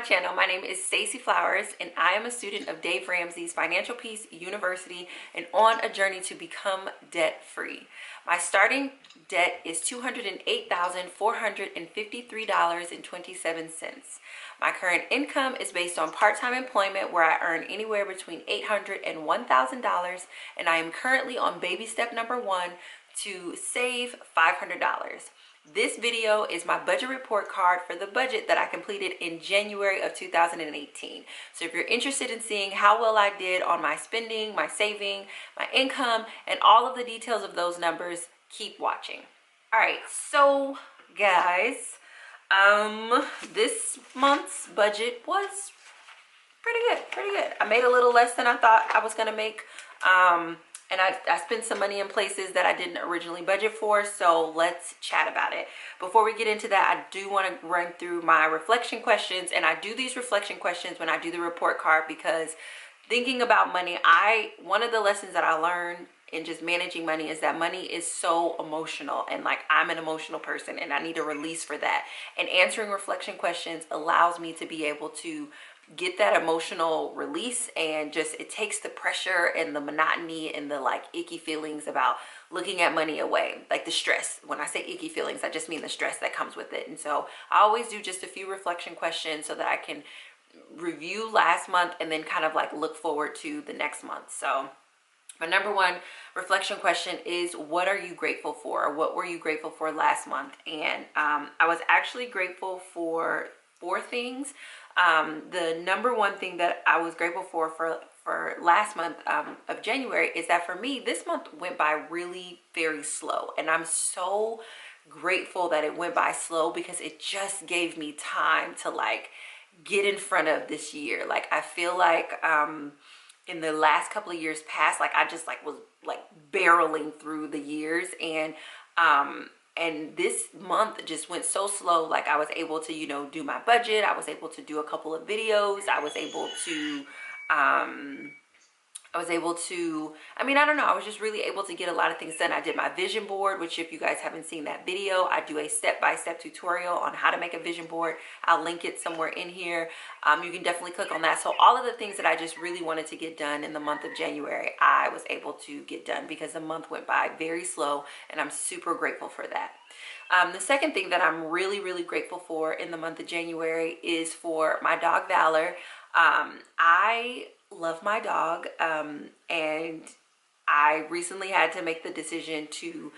channel. My name is Stacey Flowers and I am a student of Dave Ramsey's Financial Peace University and on a journey to become debt-free. My starting debt is $208,453.27. My current income is based on part-time employment where I earn anywhere between $800 and $1,000, and I am currently on baby step number 1 to save $500. This video is my budget report card for the budget that I completed in January of 2018. So if you're interested in seeing how well I did on my spending, my saving, my income, and all of the details of those numbers, keep watching. All right, so guys, this month's budget was pretty good. I made a little less than I thought I was gonna make. And I spent some money in places that I didn't originally budget for, so let's chat about it. Before we get into that, I do want to run through my reflection questions, and I do these reflection questions when I do the report card because thinking about money, one of the lessons that I learned in just managing money is that money is so emotional, and like I'm an emotional person and I need a release for that. And answering reflection questions allows me to be able to get that emotional release, and just it takes the pressure and the monotony and the like icky feelings about looking at money away, like the stress. When I say icky feelings, I just mean the stress that comes with it. And so I always do just a few reflection questions so that I can review last month and then kind of like look forward to the next month. So my number one reflection question is, what are you grateful for? What were you grateful for last month? And I was actually grateful for 4 things. The number one thing that I was grateful for last month of January is that for me, this month went by really very slow. And I'm so grateful that it went by slow because it just gave me time to like get in front of this year. Like I feel like in the last couple of years past, like I just like was like barreling through the years, and this month just went so slow. Like I was able to, do my budget. I was able to do a couple of videos. I was able to, I don't know. I was just really able to get a lot of things done. I did my vision board, which if you guys haven't seen that video, I do a step-by-step tutorial on how to make a vision board. I'll link it somewhere in here. You can definitely click on that. So all of the things that I just really wanted to get done in the month of January, I was able to get done because the month went by very slow, and I'm super grateful for that. The second thing that I'm really grateful for in the month of January is for my dog Valor. I love my dog, and I recently had to make the decision to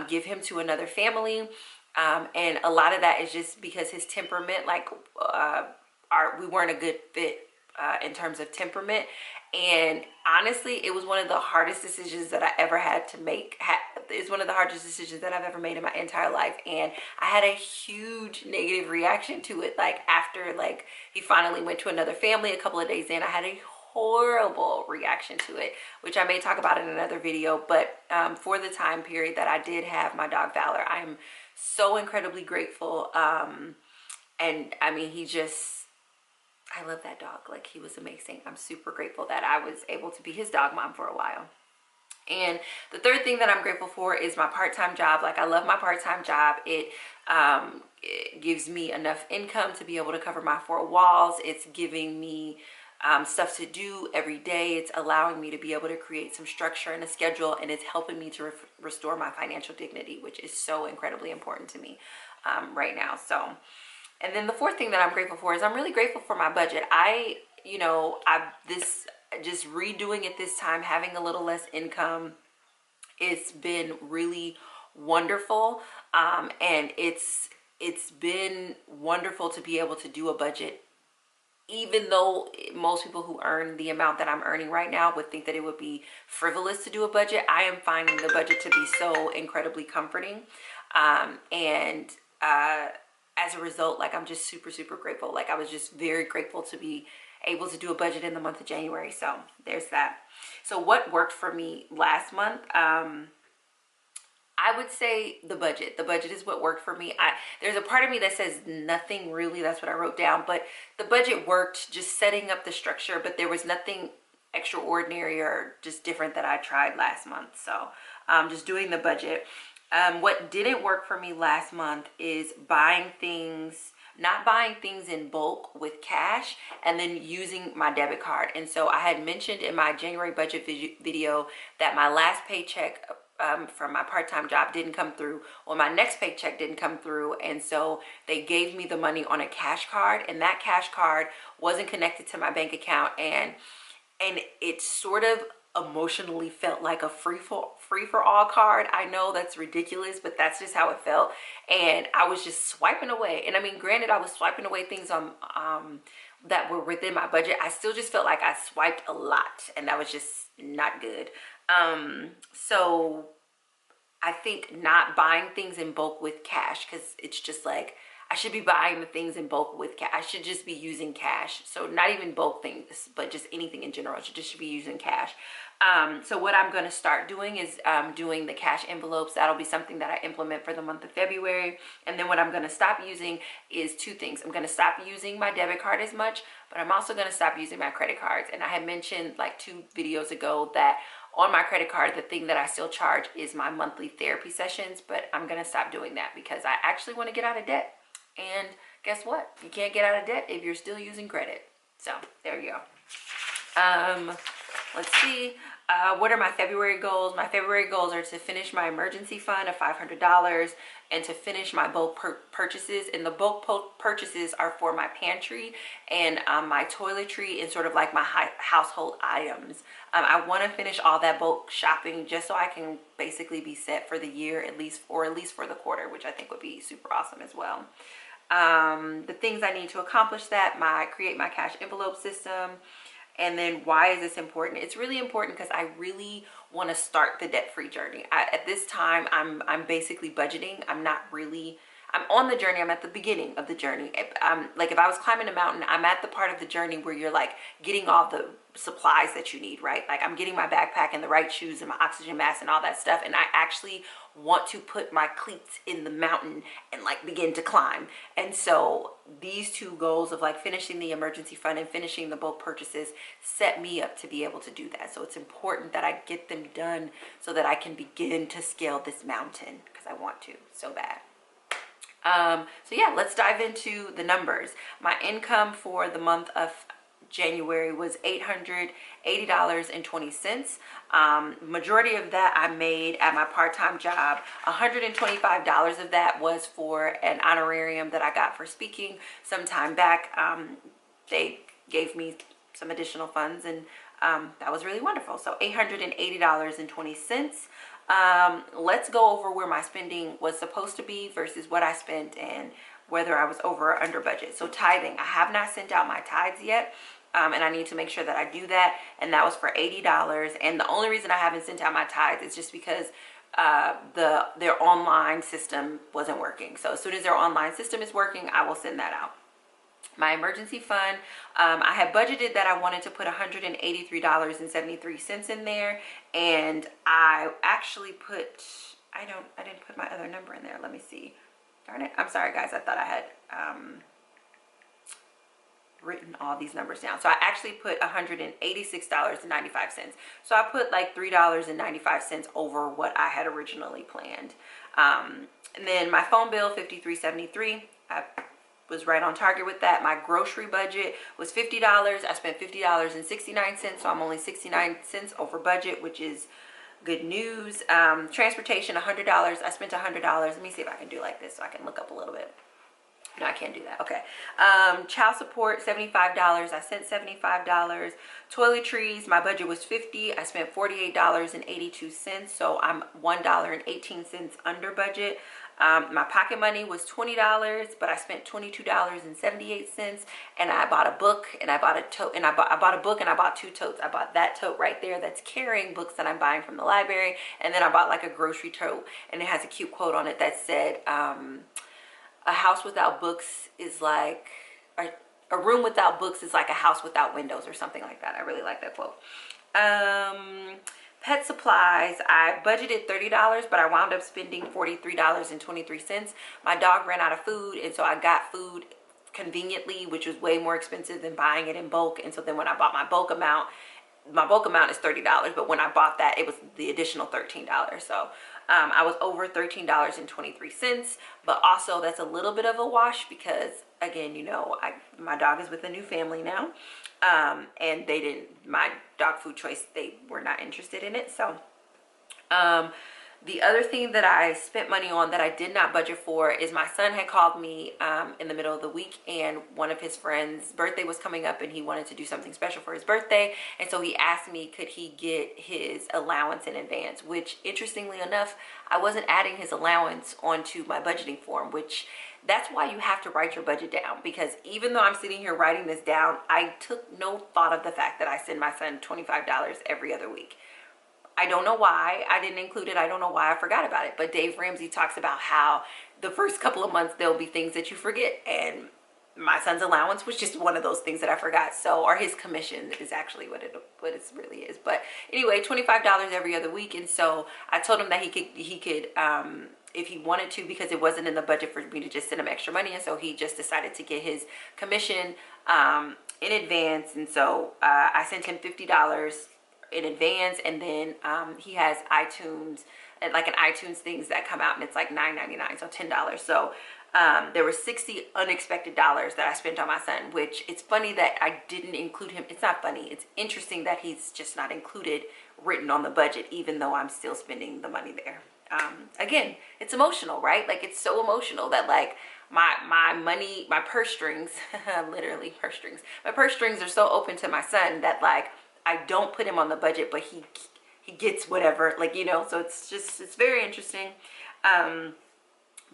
give him to another family, and a lot of that is just because his temperament, like we weren't a good fit in terms of temperament. And honestly, it was one of the hardest decisions that I ever had to make. It's one of the hardest decisions that I've ever made in my entire life. And I had a huge negative reaction to it. Like after like he finally went to another family a couple of days in, I had a horrible reaction to it, which I may talk about in another video. But for the time period that I did have my dog Valor, I'm so incredibly grateful. And I mean, I love that dog. Like he was amazing. I'm super grateful that I was able to be his dog mom for a while. And the third thing that I'm grateful for is my part-time job. Like I love my part-time job. It gives me enough income to be able to cover my 4 walls. It's giving me stuff to do every day. It's allowing me to be able to create some structure and a schedule, and it's helping me to restore my financial dignity, which is so incredibly important to me right now. So, and then the fourth thing that I'm grateful for is I'm really grateful for my budget. Just redoing it this time, having a little less income, it's been really wonderful. And it's been wonderful to be able to do a budget, even though most people who earn the amount that I'm earning right now would think that it would be frivolous to do a budget. I am finding the budget to be so incredibly comforting. As a result, like I'm just super grateful. Like I was just very grateful to be able to do a budget in the month of January. So there's that. So what worked for me last month? I would say the budget. The budget is what worked for me. There's a part of me that says nothing really. That's what I wrote down. But the budget worked, just setting up the structure. But there was nothing extraordinary or just different that I tried last month. So just doing the budget. What didn't work for me last month is buying things not buying things in bulk with cash and then using my debit card. And so I had mentioned in my January budget video that my last paycheck from my part-time job didn't come through, or my next paycheck didn't come through, and so they gave me the money on a cash card, and that cash card wasn't connected to my bank account, and it sort of emotionally felt like a free for all card. I know that's ridiculous, but that's just how it felt. And I was just swiping away, and I mean, granted, I was swiping away things on that were within my budget. I still just felt like I swiped a lot, and that was just not good. So I think not buying things in bulk with cash, because it's just like, I should be buying the things in bulk with cash. I should just be using cash. So not even bulk things, but just anything in general. I should be using cash. So what I'm going to start doing is doing the cash envelopes. That'll be something that I implement for the month of February. And then what I'm going to stop using is two things. I'm going to stop using my debit card as much, but I'm also going to stop using my credit cards. And I had mentioned like 2 videos ago that on my credit card, the thing that I still charge is my monthly therapy sessions, but I'm going to stop doing that because I actually want to get out of debt. And guess what? You can't get out of debt if you're still using credit. So there you go. Let's see. What are my February goals? My February goals are to finish my emergency fund of $500 and to finish my bulk purchases. And the bulk purchases are for my pantry and my toiletry and sort of like my household items. I want to finish all that bulk shopping just so I can basically be set for the year, at least for the quarter, which I think would be super awesome as well. The things I need to accomplish that, create my cash envelope system. And then why is this important? It's really important because I really want to start the debt-free journey. At this time, I'm basically budgeting. I'm on the journey. I'm at the beginning of the journey. Like if I was climbing a mountain, I'm at the part of the journey where you're like getting all the supplies that you need, right? Like I'm getting my backpack and the right shoes and my oxygen mask and all that stuff. And I actually want to put my cleats in the mountain and like begin to climb. And so these 2 goals of like finishing the emergency fund and finishing the bulk purchases set me up to be able to do that. So it's important that I get them done so that I can begin to scale this mountain because I want to so bad. So yeah, let's dive into the numbers. My income for the month of January was $880.20. Majority of that I made at my part-time job. $125 of that was for an honorarium that I got for speaking some time back. They gave me some additional funds, and that was really wonderful. So $880.20. Let's go over where my spending was supposed to be versus what I spent and whether I was over or under budget. So tithing, I have not sent out my tithes yet. And I need to make sure that I do that. And that was for $80. And the only reason I haven't sent out my tithes is just because their online system wasn't working. So as soon as their online system is working, I will send that out. My emergency fund, I had budgeted that I wanted to put $183.73 in there, and I actually put, I didn't put my other number in there. Let me see. Darn it. I'm sorry, guys. I thought I had written all these numbers down. So I actually put $186.95. So I put like $3.95 over what I had originally planned. And then my phone bill, $53.73. I was right on target with that. My grocery budget was $50. I spent $50.69, so I'm only 69 cents over budget, which is good news. Transportation, $100. I spent $100. Let me see if I can do like this so I can look up a little bit. No, I can't do that. Okay. Child support, $75. I spent $75. Toiletries, my budget was $50. I spent $48.82. So I'm $1.18 under budget. My pocket money was $20, but I spent $22.78. And I bought a book, and I bought a tote, and I bought a book, and I bought 2 totes. I bought that tote right there that's carrying books that I'm buying from the library. And then I bought like a grocery tote, and it has a cute quote on it that said, a house without books is like, a room without books is like a house without windows, or something like that. I really like that quote. Pet supplies, I budgeted $30, but I wound up spending $43.23. My dog ran out of food, and so I got food conveniently, which was way more expensive than buying it in bulk. And so then when I bought my bulk amount is $30, but when I bought that, it was the additional $13. So I was over $13.23, but also that's a little bit of a wash because, again, you know, my dog is with a new family now, and my dog food choice, they were not interested in it. So the other thing that I spent money on that I did not budget for is my son had called me in the middle of the week, and one of his friends' birthday was coming up and he wanted to do something special for his birthday. And so he asked me, could he get his allowance in advance, which interestingly enough, I wasn't adding his allowance onto my budgeting form, which that's why you have to write your budget down, because even though I'm sitting here writing this down, I took no thought of the fact that I send my son $25 every other week. I don't know why I didn't include it. I don't know why I forgot about it. But Dave Ramsey talks about how the first couple of months there'll be things that you forget. And my son's allowance was just one of those things that I forgot. So, or his commission is actually what it really is. But anyway, $25 every other week. And so I told him that he could if he wanted to, because it wasn't in the budget for me to just send him extra money. And so he just decided to get his commission in advance. And so I sent him $50 in advance, and then he has iTunes, like an iTunes things that come out, and it's like $9.99, so $10. So there were 60 unexpected dollars that I spent on my son, which it's funny that I didn't include him. It's not funny, it's interesting that he's just not included written on the budget, even though I'm still spending the money there. Again, it's emotional, right? Like, it's so emotional that, like, my money, my purse strings, literally purse strings, my purse strings are so open to my son that, like, I don't put him on the budget, but he gets whatever, like, you know. So it's very interesting.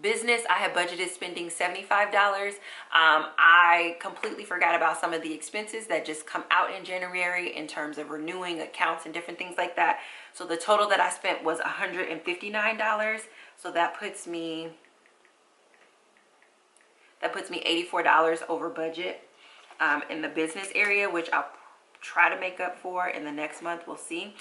Business, I had budgeted spending $75. I completely forgot about some of the expenses that just come out in January in terms of renewing accounts and different things like that. So the total that I spent was $159. So that puts me $84 over budget in the business area, which I'll try to make up for in the next month. We'll see.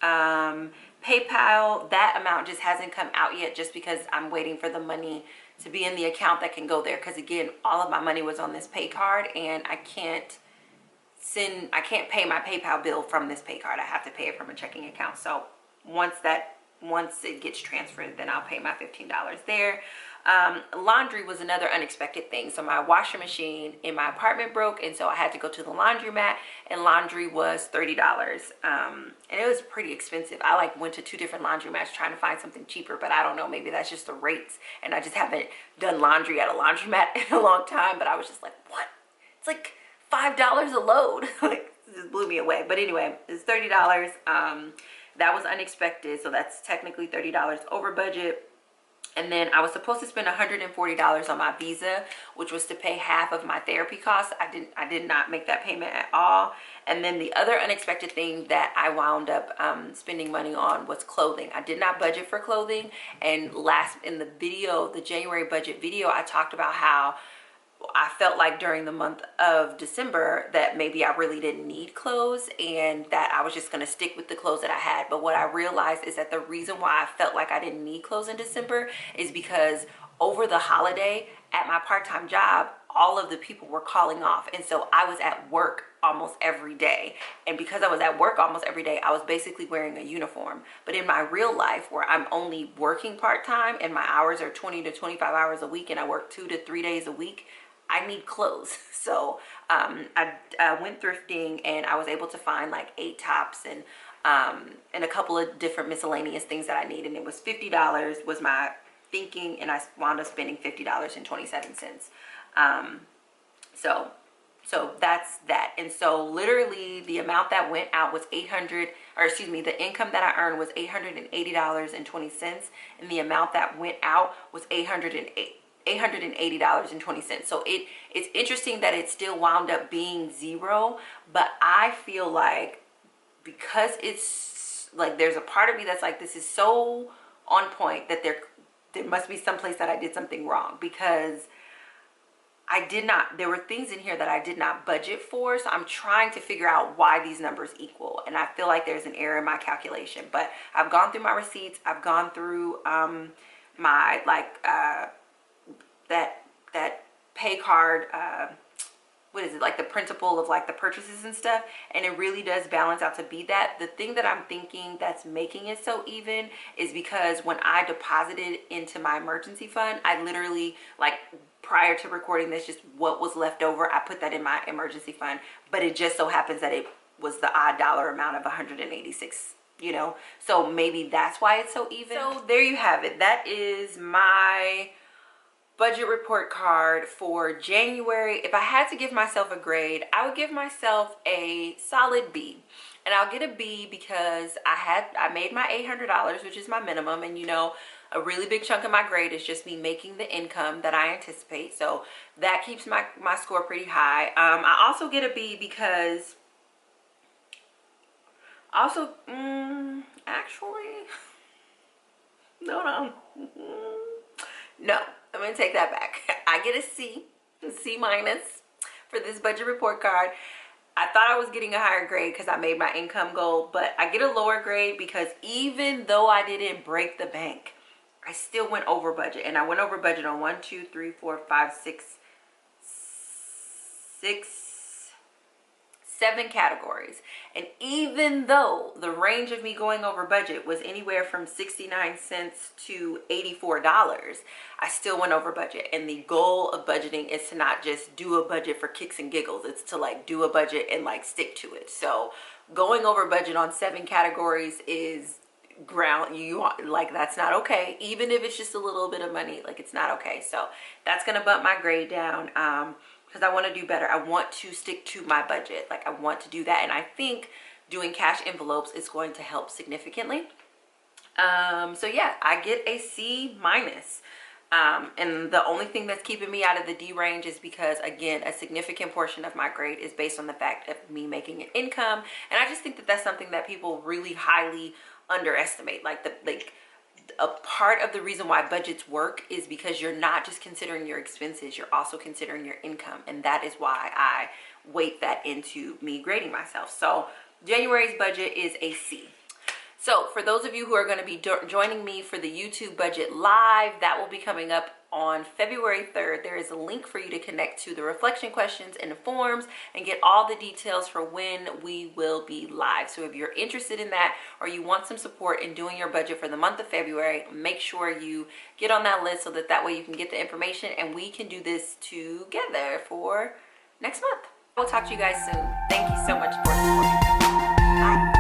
PayPal, that amount just hasn't come out yet, just because I'm waiting for the money to be in the account that can go there, because again, all of my money was on this pay card, and I can't pay my PayPal bill from this pay card. I have to pay it from a checking account. So once it gets transferred, then I'll pay my $15 there. Laundry was another unexpected thing. So my washing machine in my apartment broke, and so I had to go to the laundromat, and laundry was $30. And it was pretty expensive. I like went to 2 different laundromats trying to find something cheaper, but I don't know, maybe that's just the rates, and I just haven't done laundry at a laundromat in a long time. But I was just like, what? It's like $5 a load. Like, it just blew me away. But anyway, it's $30. That was unexpected, so that's technically $30 over budget. And then I was supposed to spend $140 on my visa, which was to pay half of my therapy costs. I did not make that payment at all. And then the other unexpected thing that I wound up spending money on was clothing. I did not budget for clothing. And in the video, the January budget video, I talked about how I felt like during the month of December that maybe I really didn't need clothes, and that I was just going to stick with the clothes that I had. But what I realized is that the reason why I felt like I didn't need clothes in December is because over the holiday at my part-time job, all of the people were calling off. And so I was at work almost every day. And because I was at work almost every day, I was basically wearing a uniform. But in my real life, where I'm only working part-time and my hours are 20 to 25 hours a week, and I work 2 to 3 days a week, I need clothes. So I went thrifting, and I was able to find like 8 tops and a couple of different miscellaneous things that I need. And it was $50 was my thinking, and I wound up spending $50.27. So that's that. And so literally the amount that went out was the income that I earned was $880.20, and the amount that went out was $880.20. So it's interesting that it still wound up being zero, but I feel like, because it's like, there's a part of me that's like, this is so on point that there must be some place that I did something wrong, because there were things in here that I did not budget for. So I'm trying to figure out why these numbers equal, and I feel like there's an error in my calculation. But I've gone through my receipts, I've gone through my that pay card what is it, like the principle of like the purchases and stuff, and it really does balance out to be that. The thing that I'm thinking that's making it so even is because when I deposited into my emergency fund, I literally, like, prior to recording this, just what was left over, I put that in my emergency fund, but it just so happens that it was the odd dollar amount of 186, you know, so maybe that's why it's so even. So there you have it. That is my budget report card for January. If I had to give myself a grade, I would give myself a solid B. And I'll get a B because I made my $800, which is my minimum, and you know, a really big chunk of my grade is just me making the income that I anticipate. So that keeps my score pretty high. I also get a B because also actually no, I'm gonna take that back. I get a C minus for this budget report card. I thought I was getting a higher grade because I made my income goal, but I get a lower grade because even though I didn't break the bank, I still went over budget. And I went over budget on 7 categories. And even though the range of me going over budget was anywhere from 69 cents to $84, I still went over budget. And the goal of budgeting is to not just do a budget for kicks and giggles. It's to like do a budget and like stick to it. So going over budget on 7 categories is ground you like, that's not okay. Even if it's just a little bit of money, like, it's not okay. So that's gonna bump my grade down because I want to do better. I want to stick to my budget. Like, I want to do that, and I think doing cash envelopes is going to help significantly. So yeah, I get a C minus. And the only thing that's keeping me out of the D range is because, again, a significant portion of my grade is based on the fact of me making an income. And I just think that that's something that people really highly underestimate. Like, a part of the reason why budgets work is because you're not just considering your expenses, you're also considering your income. And that is why I weight that into me grading myself. So January's budget is a C. So for those of you who are going to be joining me for the YouTube budget live, that will be coming up on February 3rd. There is a link for you to connect to the reflection questions and the forms and get all the details for when we will be live. So if you're interested in that, or you want some support in doing your budget for the month of February, make sure you get on that list so that way you can get the information and we can do this together for next month. We'll talk to you guys soon. Thank you so much for supporting me. Bye.